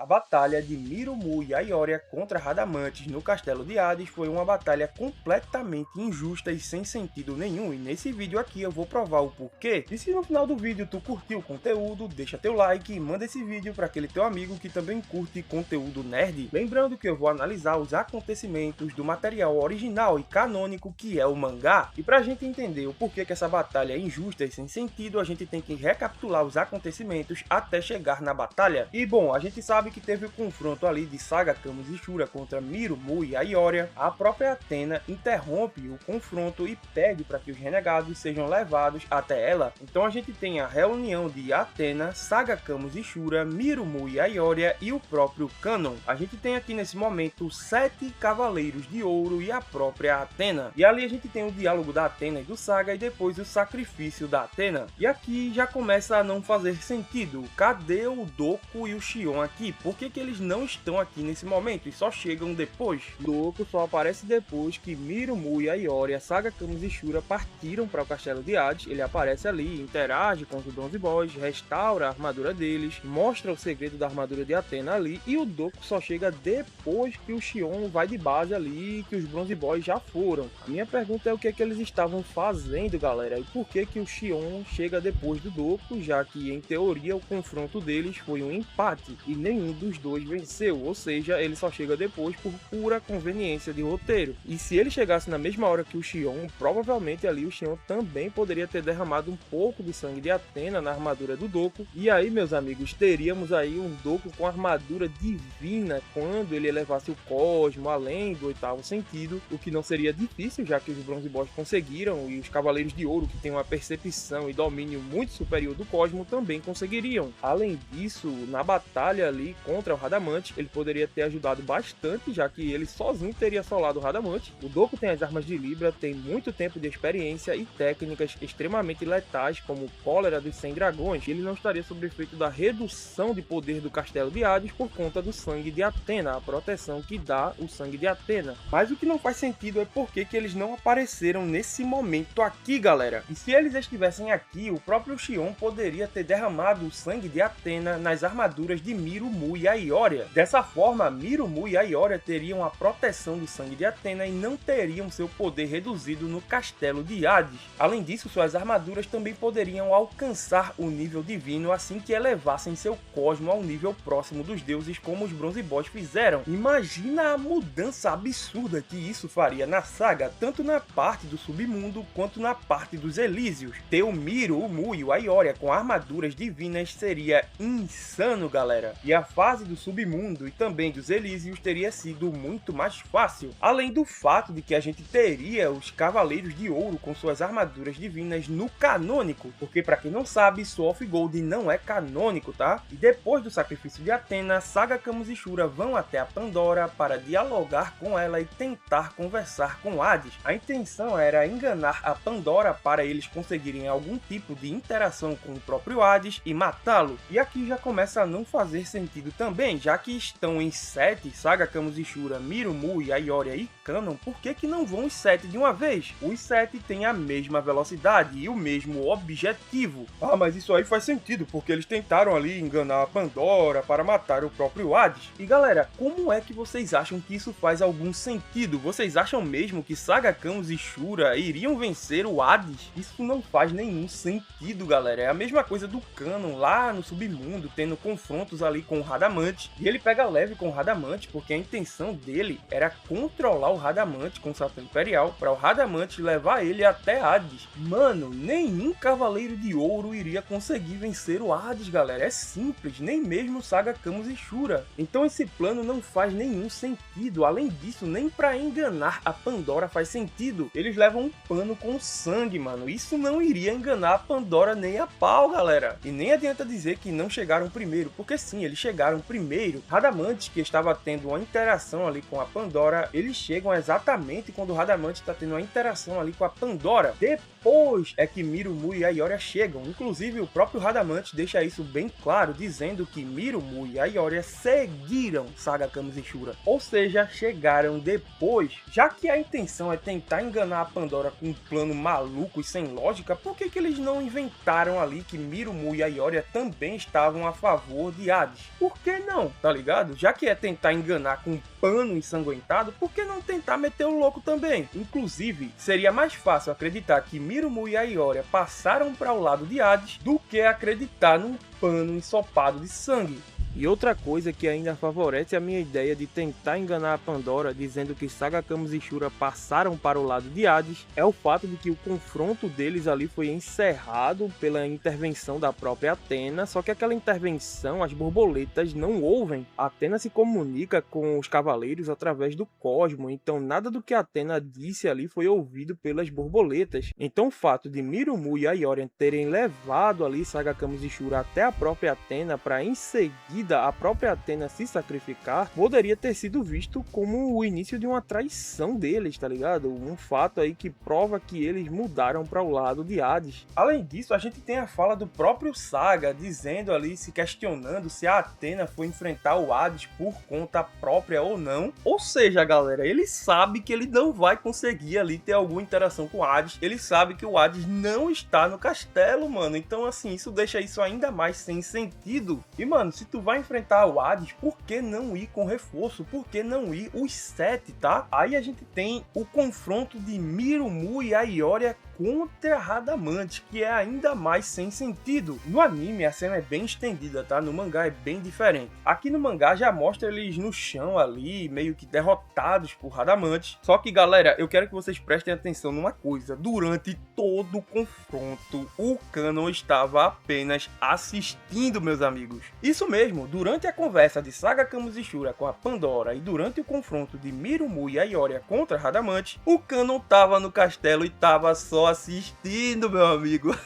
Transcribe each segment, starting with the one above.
A batalha de Mirumu e Aioria contra Radamantes no Castelo de Hades foi uma batalha completamente injusta e sem sentido nenhum, e nesse vídeo aqui eu vou provar o porquê. E se no final do vídeo tu curtiu o conteúdo, deixa teu like e manda esse vídeo para aquele teu amigo que também curte conteúdo nerd. Lembrando que eu vou analisar os acontecimentos do material original e canônico que é o mangá, e pra gente entender o porquê que essa batalha é injusta e sem sentido, a gente tem que recapitular os acontecimentos até chegar na batalha. E bom, a gente sabe que teve o confronto ali de Saga Camus e Shura contra Mirumu e Aioria. A própria Athena interrompe o confronto e pede para que os renegados sejam levados até ela. Então a gente tem a reunião de Athena, Saga Camus e Shura, Mirumu e Aioria e o próprio Canon. A gente tem aqui nesse momento 7 cavaleiros de ouro e a própria Athena. E ali a gente tem o diálogo da Athena e do Saga e depois o sacrifício da Athena. E aqui já começa a não fazer sentido. Cadê o Doku e o Xion aqui? Por que eles não estão aqui nesse momento e só chegam depois? O Doku só aparece depois que Mirumu e Aioria, Saga Camus e Shura partiram para o Castelo de Hades. Ele aparece ali, interage com os Bronze Boys, restaura a armadura deles, mostra o segredo da armadura de Athena ali, e o Doku só chega depois que o Xion vai de base ali, que os Bronze Boys já foram. A minha pergunta é o que eles estavam fazendo, galera, e por que o Xion chega depois do Doku, já que em teoria o confronto deles foi um empate e nenhum dos dois venceu, ou seja, ele só chega depois por pura conveniência de roteiro. E se ele chegasse na mesma hora que o Xion, provavelmente ali o Xion também poderia ter derramado um pouco de sangue de Athena na armadura do Doku, e aí, meus amigos, teríamos aí um Doku com armadura divina quando ele elevasse o cosmo além do oitavo sentido, o que não seria difícil, já que os Bronze Boys conseguiram, e os Cavaleiros de Ouro, que têm uma percepção e domínio muito superior do cosmo, também conseguiriam. Além disso, na batalha ali contra o Radamante, ele poderia ter ajudado bastante, já que ele sozinho teria assolado o Radamante. O Doku tem as armas de Libra, tem muito tempo de experiência e técnicas extremamente letais, como o Cólera dos 100 Dragões, e ele não estaria sob efeito da redução de poder do Castelo de Hades por conta do sangue de Athena, a proteção que dá o sangue de Athena. Mas o que não faz sentido é por que eles não apareceram nesse momento aqui, galera. E se eles estivessem aqui, o próprio Xion poderia ter derramado o sangue de Athena nas armaduras de Mirumu e Aioria. Dessa forma, Mirumu e Aioria teriam a proteção do sangue de Athena e não teriam seu poder reduzido no Castelo de Hades. Além disso, suas armaduras também poderiam alcançar o nível divino assim que elevassem seu cosmo ao nível próximo dos deuses, como os Bronze Boys fizeram. Imagina a mudança absurda que isso faria na saga, tanto na parte do submundo quanto na parte dos Elísios. Ter o Mirumu e o Aioria com armaduras divinas seria insano, galera. E a fase do submundo e também dos Elísios teria sido muito mais fácil. Além do fato de que a gente teria os Cavaleiros de Ouro com suas armaduras divinas no canônico, porque para quem não sabe, Soul of Gold não é canônico, tá? E depois do sacrifício de Athena, Saga Camus e Shura vão até a Pandora para dialogar com ela e tentar conversar com Hades. A intenção era enganar a Pandora para eles conseguirem algum tipo de interação com o próprio Hades e matá-lo. E aqui já começa a não fazer sentido também, já que estão em 7, Saga Camus e Shura, Mirumu e Aioria e Canon, por que não vão os 7 de uma vez? Os 7 têm a mesma velocidade e o mesmo objetivo. Ah, mas isso aí faz sentido, porque eles tentaram ali enganar a Pandora para matar o próprio Hades. E galera, como é que vocês acham que isso faz algum sentido? Vocês acham mesmo que Saga Camus e Shura iriam vencer o Hades? Isso não faz nenhum sentido, galera. É a mesma coisa do Canon lá no submundo, tendo confrontos ali com o Radamante, e ele pega leve com o Radamante, porque a intenção dele era controlar o Radamante com o Satã Imperial, para o Radamante levar ele até Hades. Mano, nenhum Cavaleiro de Ouro iria conseguir vencer o Hades, galera. É simples, nem mesmo Saga Camus e Shura. Então esse plano não faz nenhum sentido. Além disso, nem para enganar a Pandora faz sentido. Eles levam um pano com sangue, mano. Isso não iria enganar a Pandora nem a pau, galera. E nem adianta dizer que não chegaram primeiro, porque sim, eles chegaram primeiro. Radamante, que estava tendo uma interação ali com a Pandora, eles chegam exatamente quando o Radamante está tendo uma interação ali com a Pandora. Depois depois é que Mirumu e Aioria chegam. Inclusive o próprio Radamante deixa isso bem claro, dizendo que Mirumu e Aioria seguiram Saga Kamishiura, ou seja, chegaram depois. Já que a intenção é tentar enganar a Pandora com um plano maluco e sem lógica, por que eles não inventaram ali que Mirumu e Aioria também estavam a favor de Hades? Por que não, tá ligado? Já que é tentar enganar com um pano ensanguentado, por que não tentar meter o louco também? Inclusive, seria mais fácil acreditar que Mirumu e Aioria passaram para o lado de Hades do que acreditar num pano ensopado de sangue. E outra coisa que ainda favorece a minha ideia de tentar enganar a Pandora dizendo que Saga Kamishiura passaram para o lado de Hades é o fato de que o confronto deles ali foi encerrado pela intervenção da própria Athena, só que aquela intervenção as borboletas não ouvem. A Athena se comunica com os cavaleiros através do cosmo, então nada do que a Athena disse ali foi ouvido pelas borboletas. Então o fato de Mirumu e Aioria terem levado ali Saga Kamishiura até a própria Athena para em seguida a própria Athena se sacrificar, poderia ter sido visto como o início de uma traição deles, tá ligado? Um fato aí que prova que eles mudaram para o lado de Hades. Além disso, a gente tem a fala do próprio Saga, dizendo ali, se questionando se a Athena foi enfrentar o Hades por conta própria ou não. Ou seja, galera, ele sabe que ele não vai conseguir ali ter alguma interação com o Hades, ele sabe que o Hades não está no castelo, mano. Então, assim, isso deixa isso ainda mais sem sentido. E, mano, se tu vai enfrentar o Hades, por que não ir com reforço? Por que não ir os 7, tá? Aí a gente tem o confronto de Mirumu e Aioria contra Radamante, que é ainda mais sem sentido. No anime a cena é bem estendida, tá? No mangá é bem diferente. Aqui no mangá já mostra eles no chão ali, meio que derrotados por Radamante. Só que, galera, eu quero que vocês prestem atenção numa coisa. Durante todo o confronto, o Canon estava apenas assistindo, meus amigos. Isso mesmo, durante a conversa de Saga Kamishiura com a Pandora e durante o confronto de Mirumu e Aioria contra Radamante, o Canon tava no castelo e tava só assistindo, meu amigo.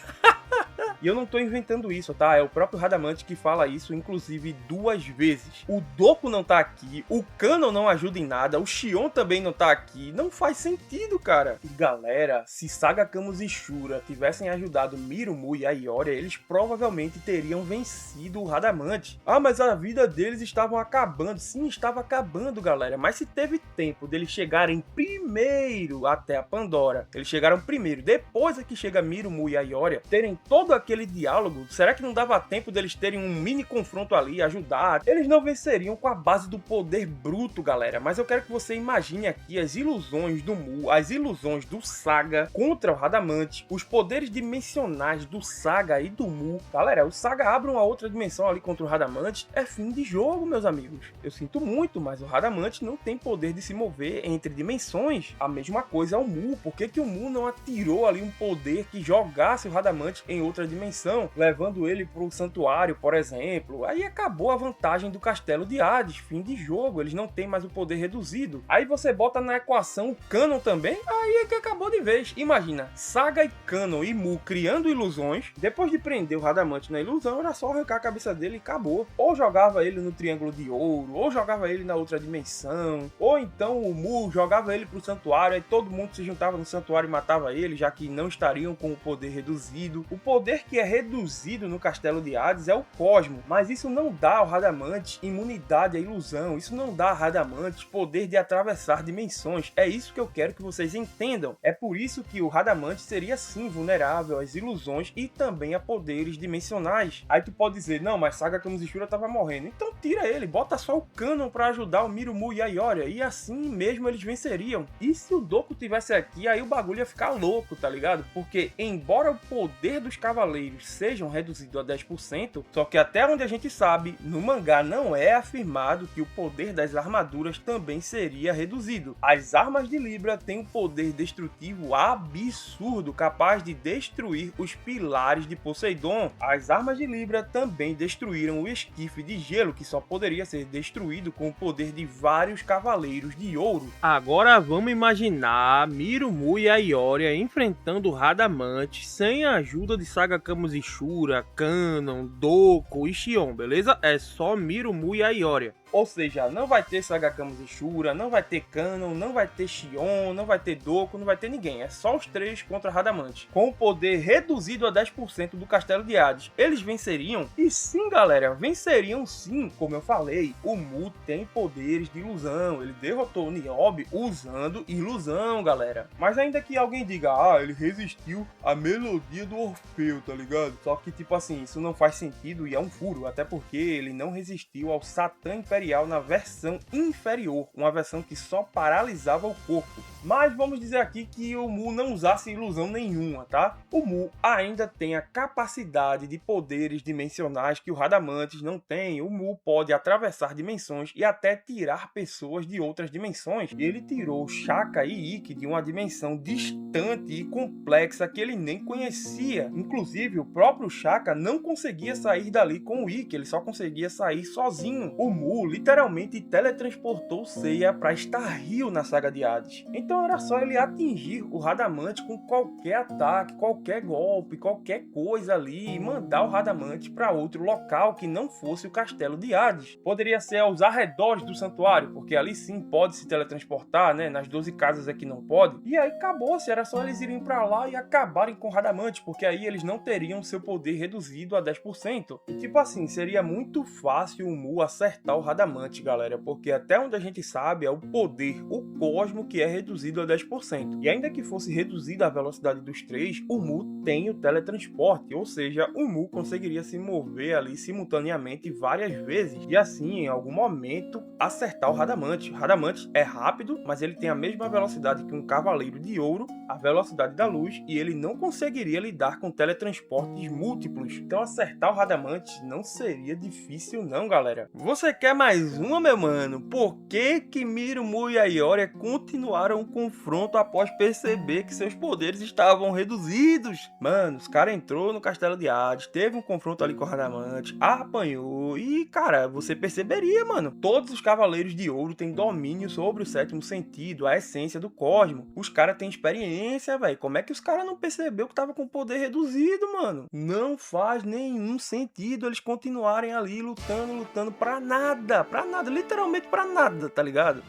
E eu não tô inventando isso, tá? É o próprio Radamante que fala isso, inclusive 2 vezes. O Doku não tá aqui, o Canon não ajuda em nada, o Shion também não tá aqui. Não faz sentido, cara. E galera, se Saga Kamishiura tivessem ajudado Mirumu e Aioria, eles provavelmente teriam vencido o Radamante. Ah, mas a vida deles estavam acabando. Sim, estava acabando, galera. Mas se teve tempo deles chegarem primeiro até a Pandora, eles chegaram primeiro, depois é que chega Mirumu e Aioria, terem todo aquele diálogo, será que não dava tempo deles terem um mini confronto ali, ajudar? Eles não venceriam com a base do poder bruto, galera, mas eu quero que você imagine aqui as ilusões do Mu, as ilusões do Saga contra o Radamante, os poderes dimensionais do Saga e do Mu. Galera, o Saga abre uma outra dimensão ali contra o Radamante, é fim de jogo, meus amigos. Eu sinto muito, mas o Radamante não tem poder de se mover entre dimensões. A mesma coisa é o Mu. Por que o Mu não atirou ali um poder que jogasse o Radamante em outra dimensão, levando ele para o santuário, por exemplo? Aí acabou a vantagem do castelo de Hades, fim de jogo, eles não têm mais o poder reduzido. Aí você bota na equação o Canon também, aí é que acabou de vez. Imagina, Saga e Canon e Mu criando ilusões, depois de prender o Radamante na ilusão, era só arrancar a cabeça dele e acabou. Ou jogava ele no Triângulo de Ouro, ou jogava ele na outra dimensão, ou então o Mu jogava ele pro santuário, aí todo mundo se juntava no santuário e matava ele, já que não estariam com o poder reduzido. O poder que é reduzido no castelo de Hades é o Cosmo, mas isso não dá ao Radamante imunidade à ilusão, isso não dá a Radamante poder de atravessar dimensões. É isso que eu quero que vocês entendam. É por isso que o Radamante seria sim vulnerável às ilusões e também a poderes dimensionais. Aí tu pode dizer, não, mas Saga Kamishiura tava morrendo, então tira ele, bota só o Canon pra ajudar o Mirumu e a Aioria, e assim mesmo eles venceriam. E se o Doku tivesse aqui, aí o bagulho ia ficar louco, tá ligado? Porque embora o poder dos cavaleiros sejam reduzidos a 10%, só que até onde a gente sabe, no mangá não é afirmado que o poder das armaduras também seria reduzido. As armas de Libra têm um poder destrutivo absurdo, capaz de destruir os pilares de Poseidon. As armas de Libra também destruíram o esquife de gelo, que só poderia ser destruído com o poder de vários cavaleiros de ouro. Agora vamos imaginar Mirumu e Aioria enfrentando Radamante sem a ajuda de Saga Camus e Shura, Kanon, Doko e Xion, beleza? É só Miru, Mu e a Ioria. Ou seja, não vai ter Saga Camus e Shura, não vai ter Kanon, não vai ter Xion, não vai ter Doko, não vai ter ninguém. É só os três contra Radamante, com o poder reduzido a 10% do Castelo de Hades. Eles venceriam? E sim, galera, venceriam sim. Como eu falei, o Mu tem poderes de ilusão. Ele derrotou o Niobe usando ilusão, galera. Mas ainda que alguém diga, ele resistiu à melodia do Orfeu, tá ligado? Só que, tipo assim, isso não faz sentido e é um furo. Até porque ele não resistiu ao Satã Imperial na versão inferior, uma versão que só paralisava o corpo. Mas vamos dizer aqui que o Mu não usasse ilusão nenhuma, tá? O Mu ainda tem a capacidade de poderes dimensionais que o Radamantes não tem. O Mu pode atravessar dimensões e até tirar pessoas de outras dimensões. Ele tirou Shaka e Ikki de uma dimensão distante e complexa que ele nem conhecia. Inclusive, o próprio Shaka não conseguia sair dali com o Ikki, ele só conseguia sair sozinho. O Mu literalmente teletransportou Seiya para Starril na saga de Hades. Então era só ele atingir o Radamante com qualquer ataque, qualquer golpe, qualquer coisa ali e mandar o Radamante para outro local que não fosse o castelo de Hades. Poderia ser aos arredores do santuário, porque ali sim pode se teletransportar, né? Nas 12 casas aqui não pode. E aí acabou-se, era só eles irem para lá e acabarem com o Radamante, porque aí eles não teriam seu poder reduzido a 10%. E tipo assim, seria muito fácil o Mu acertar o Radamante, galera, porque até onde a gente sabe é o poder, o cosmo, que é reduzido a 10%. E ainda que fosse reduzida a velocidade dos três, o Mu tem o teletransporte, ou seja, o Mu conseguiria se mover ali simultaneamente várias vezes e assim, em algum momento, acertar o Radamante. O Radamante é rápido, mas ele tem a mesma velocidade que um Cavaleiro de Ouro, a velocidade da luz, e ele não conseguiria lidar com teletransportes múltiplos. Então acertar o Radamante não seria difícil não, galera. Você quer mais uma, meu mano? Por que Miru, Mu e a Ioria continuaram o confronto após perceber que seus poderes estavam reduzidos? Mano, os caras entrou no Castelo de Hades, teve um confronto ali com o Radamante, apanhou e, cara, você perceberia, mano, todos os Cavaleiros de Ouro têm domínio sobre o sétimo sentido, a essência do cosmo. Os caras têm experiência, velho. Como é que os caras não percebeu que tava com poder reduzido, mano? Não faz nenhum sentido eles continuarem ali lutando pra nada, literalmente pra nada, tá ligado?